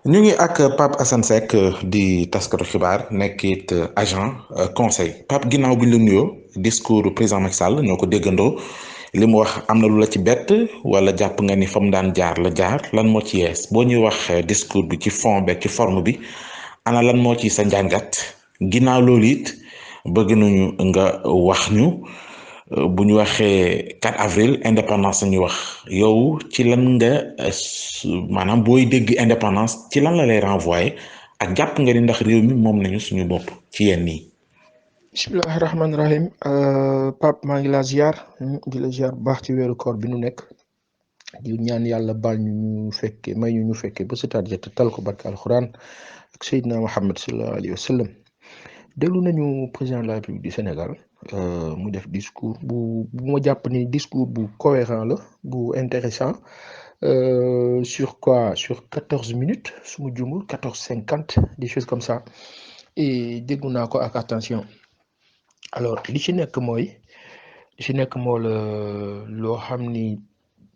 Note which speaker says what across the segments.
Speaker 1: ñu ngi ak Pape Assane Seck di taskatu xibaar nekk it agent conseil Pape ginnaaw bi ñu la nuyoo discours président Macky Sall ñoo ko déggandoo li mu wax am na lu la ci bett wala jàpp nga ni fa mu daan jaar la jaar lan moo ci yees boo ñuy wax discours bi ci fond beeg ci forme bi ana lan moo ci sa njàngat ginnaaw loolu it bëgg nañu nga wax ñu. Bu ñu waxee 4 avril indépendance la ñuy wax yow ci lan nga maanaam booy dégg indépendance ci lan la lay renvoyer ak jàpp nga ni ndax réew mi moom nañu suñu bopp ci yenn yi.
Speaker 2: bismillahi rahmaani rahim Pape maa ngi laa ziar di la ziar bu baax ci weeru koor bi nu nekk di ñaan yàlla baal ñu fekke may ñu fekke ba sitaat jot tal ko barke alxuraan ak Seydina Muhammad sallallahu alayhi wa sallam déglu nañu président de la République du Sénégal mu def discours bu ma jàpp ni discours bu cohérent la bu intéressant sur quoi sur 14 minutes su ma jumul 14:50 des choses comme ça et déglu naa ko ak attention. Alors li ci nekk moo la loo xam ni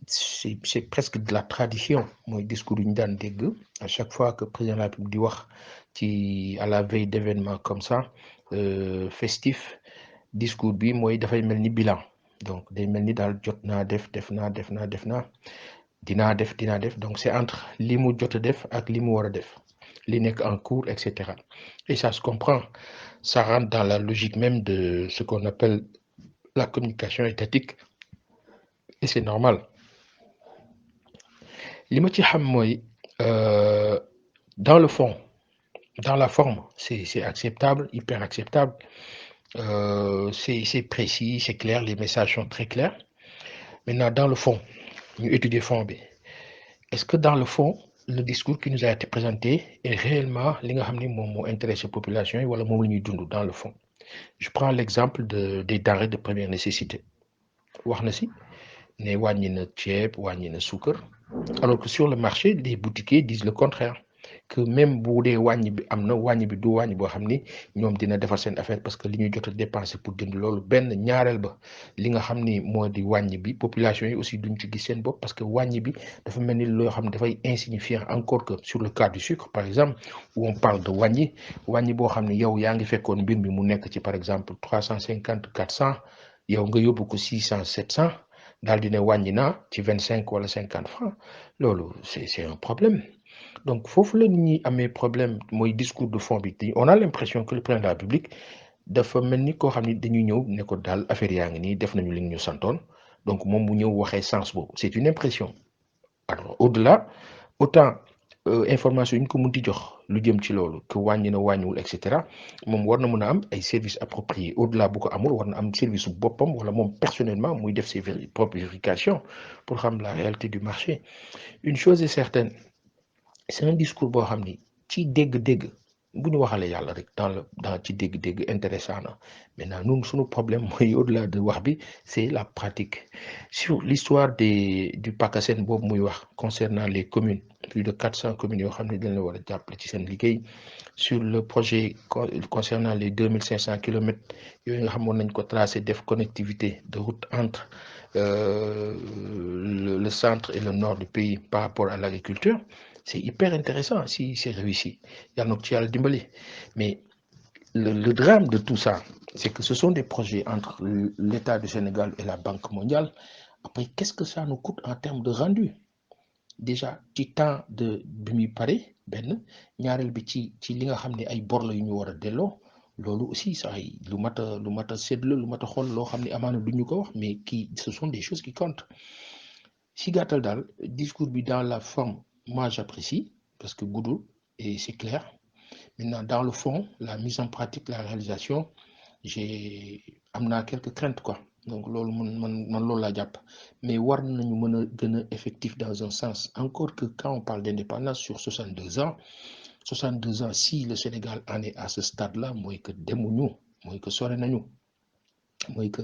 Speaker 2: c'est presque de la tradition mooy discours yu ñu daan dégg à chaque fois que président de la République di wax ci à la veille d'événements comme ça festif discours bi mooy dafay mel ni bilan donc day mel ni daal jot naa def dinaa def donc c'est entre li mu jot a def ak li mu war a def li nekk en cours et cetera et ça se comprend. Ça rentre dans la logique même de ce qu'on appelle la communication étatique et c'est normal li ma ci xam mooy dans le fond dans la forme c'est acceptable hyper acceptable c'est précis c'est clair les messages sont très clairs maintenant dans le fond ñu étudier fond bi est-ce que dans le fond le discours qui nous a été présenté est réellement li nga xam ni moom moo intéressé population yi wala moom la ñuy dund dans le fond. Je prends l'exemple des denrées de première nécessité wax na si ne wàññi na ceeb wàññi na suukar alors que sur le marché les boutiquiers disent le contraire que même bu dee wàññi bi am na wàññi bi du wàññi boo xam ni ñoom dina defar seen affaire parce que li ñuy jot a dépenser pour jënd loolu benn ñaareel ba li nga xam ni moo di wàññi bi population yi aussi duñ ci gis seen bopp parce que wàññi bi dafa mel ni loo xam ne dafay insignifiant encore que sur le cas du sucre par exemple où on parle de wàññi boo xam ne yow yaa ngi fekkoon mbir mi mu nekk ci par exemple 350 400 yow nga yóbbu ko 600 700 daal di ne wàññi naa ci 25 wala 50 francs loolu c'est un problème. Donc foofu la nit ñi amee problème mooy discours de fond bi on a l'impression que le président de la République dafa mel ni koo xam ni dañuy ñëw ne ko daal affaire yaa ngi nii def nañu li ñu santoon donc moom mu ñëw waxee sens boobu c'est une impression alors au-delà autant information yi ñu ko mun di jox lu jëm ci loolu que wàññi na wàññiwul et cetera moom war na mën a am ay services appropriés au-delà bu ko amul war na am service bu boppam wala moom personnellement muy def ses propres vérifications pour xam la réalité du marché une chose est certaine. C'est un discours boo xam ni ci dégg-dégg bu ñu waxalee yàlla rek dans ci dégg-dégg intéressant na maintenant ñun suñu problème mooy au-delà de wax bi c'est la pratique sur l'histoire du PACASEN boobu muy wax concernant les communes plus de 400 communes yoo xam ne dañ la war a jàppale ci seen liggéey sur le projet concernant les 2500 kilomètres yooyu nga xamoon nañ ko tracé def connectivité de route entre le centre et le nord du pays par rapport à l'agriculture. C'est hyper intéressant si c'est réussi yàlla na ko ci yàlla dimbali mais le drame de tout ça c'est que ce sont des projets entre l'État du Sénégal et la Banque mondiale après qu'est-ce que ça nous coûte en termes de rendu déjà ci temps de bi muy pare benn ñaareel bi ci li nga xam ne ay bor la yu ñu war a delloo loolu aussi ça lu mat a séddale lu mat a xool loo xam ne amaana du ñu ko wax mais ce sont des choses qui comptent si gàttal daal discours bi dans la forme. Moi, j'apprécie parce que guddul et c'est clair. Maintenant, dans le fond, la mise en pratique, la réalisation, am naa quelques craintes quoi. Donc loolu man loolu laa jàpp mais war nañu mën a gën a effectif dans un sens encore que quand on parle d'indépendance sur 62 ans si le Sénégal en est à ce stade-là mooy que demuñu mooy que sore nañu mooy que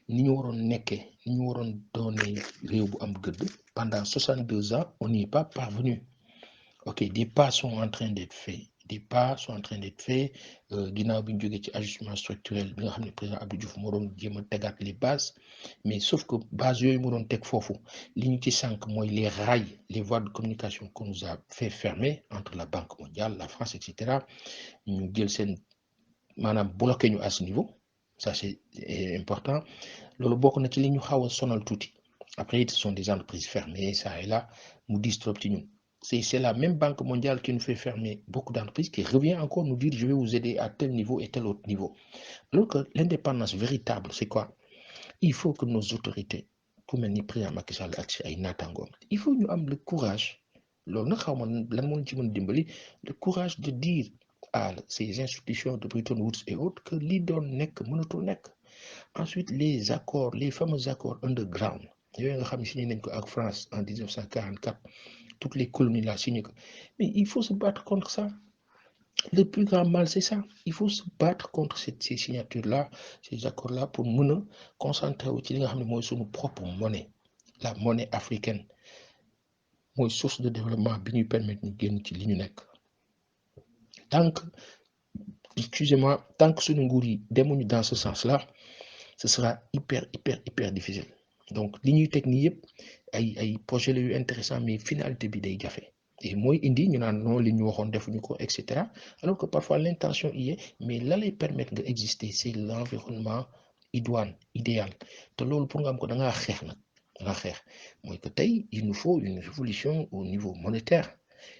Speaker 2: ni ñu waroon nekkee ni ñu waroon doonee réew bu am gëdd pendant 62 ans on n'y est pas parvenu ok des pas sont en train d'être faits des pas sont en train d'être faits ginnaaw bi ñu jógee ci ajustement structurel bi nga xam ne président Abdou Diouf moo doon jéem a tegaat les bases mais sauf que base yooyu mu doon teg foofu li ñu ci sànq mooy les rails les voies de communication qu'on nous a fait fermer entre la Banque mondiale la France et cetera ñu jël seen maanaam bloqué ñu à ce niveau ça c'est important loolu bokk na ci li ñu xaw a sonal tuuti après ce sont des entreprises fermées ça et là mu dis trop ci ñun. C'est la même Banque mondiale qui nous fait fermer beaucoup d'entreprises, qui revient encore nous dire je vais vous aider à tel niveau et tel autre niveau. Alors que l'indépendance véritable, c'est quoi? Il faut que nos autorités, pour mener président Macky Sall ak ay naataangoom, il faut ñu am le courage, loolu nag xaw ma lan moo ci mën dimbali, le courage de dire à ces institutions de Bretton Woods et autres que li doon nekk mënatul nekk. Ensuite, les accords, les fameux accords underground, yooyu nga xam ne signé nañ ko ak France en 1944. Toutes les colonies là signé. Mais il faut se battre contre ça. Le plus grand mal, c'est ça. Il faut se battre contre ces signatures-là, ces accords-là, pour nous concentrer sur notre propre monnaie. La monnaie africaine. Moi, source de développement qui nous permet de gagner ci li ñu nekk. Tant que, excusez-moi, tant que suñu nguur yi demuñu dans ce sens-là, ce sera hyper difficile. Donc, li ñuy teg nii yëpp ay projet la yu intéressant mais finalité bi day jafe et mooy indi ñu naan non li ñu waxoon defuñu ko et cetera alors que parfois l'intention y est mais la lay permettre nga exister c'est l'environnement idoine idéal te loolu pour nga am ko da ngaa xeex nag da ngaa xeex mooy que tey il nous faut une révolution au niveau monétaire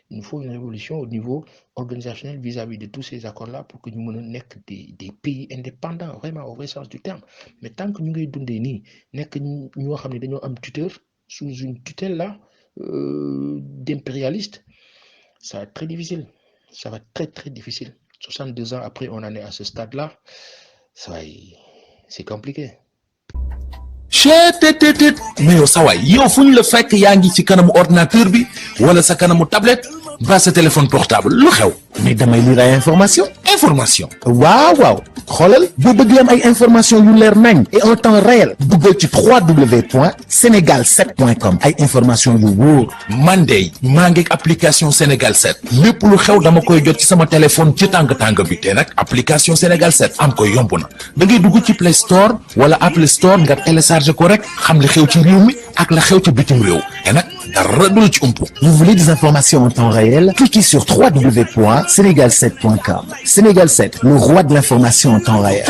Speaker 2: il nous faut une révolution au niveau organisationnel vis-à-vis de tous ces accords-là pour que ñu mën a nekk des pays indépendants vraiment au vrai sens du terme mais tant que ñu ngay dundee nii nekk ñoo xam ne dañoo am tuteur sous une tutelle là d'impérialistes, ça va être très difficile. Ça va être très difficile. 62 ans après, on en est à ce stade-là. C'est compliqué.
Speaker 3: mais yow sawaay yow fu ñu la fekk yaa ngi ci kanamu ordinateur bi wala sa kanamu tablette ba sa téléphone portable lu xew
Speaker 4: mais damay lire ay information waaw xoolal boo bëgg am ay information yu leer nañ et en temps réel duggal ci www.senegal7.com ay information yu wóor
Speaker 3: man de maa ngi application Sénégal 7 lépp lu xew dama koy jot ci sama téléphone ci tàng bi te nag application Sénégal 7 am ko yomb na da ngay dugg ci Play Store wala Apple Store nga télécharger ko rek xam li xew ci réew mi ak la xew ci bitim réew te nag dara du la ci umpu.
Speaker 4: Vous voulez des informations en temps réel? Cliquez sur www.senegal7.com. Sénégal 7, le roi de l'information en temps réel.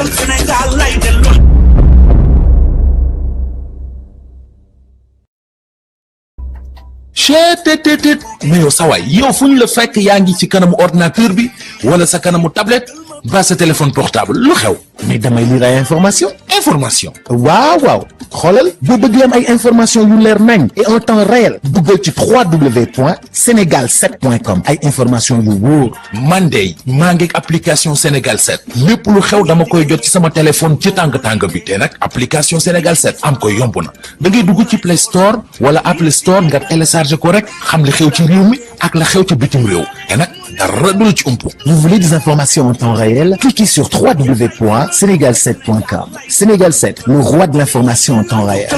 Speaker 3: mais yow sawaay yow fu ñu la fekk yaa ngi ci kanamu ordinateur bi wala sa kanamu tablette ba sa téléphone portable lu xew
Speaker 4: mais damay lire ay information waaw xoolal boo bëgg am ay information yu leer nañ et en temps réel duggal ci www.senegal7.com ay information yu wóor
Speaker 3: man de maa ngi application Sénégal 7 lépp lu xew dama koy jot ci sama téléphone ci tàng bi te nag application Sénégal 7 am ko yomb na da ngay dugg ci Play Store wala Apple Store nga télécharger ko rek xam li xew ci réew mi ak la xew ci bitim réew te nag dara du la ci umpu.
Speaker 4: Vous voulez des informations en temps réel? Cliquez sur www.senegal7.com. Sénégal 7, le roi de l'information en temps réel.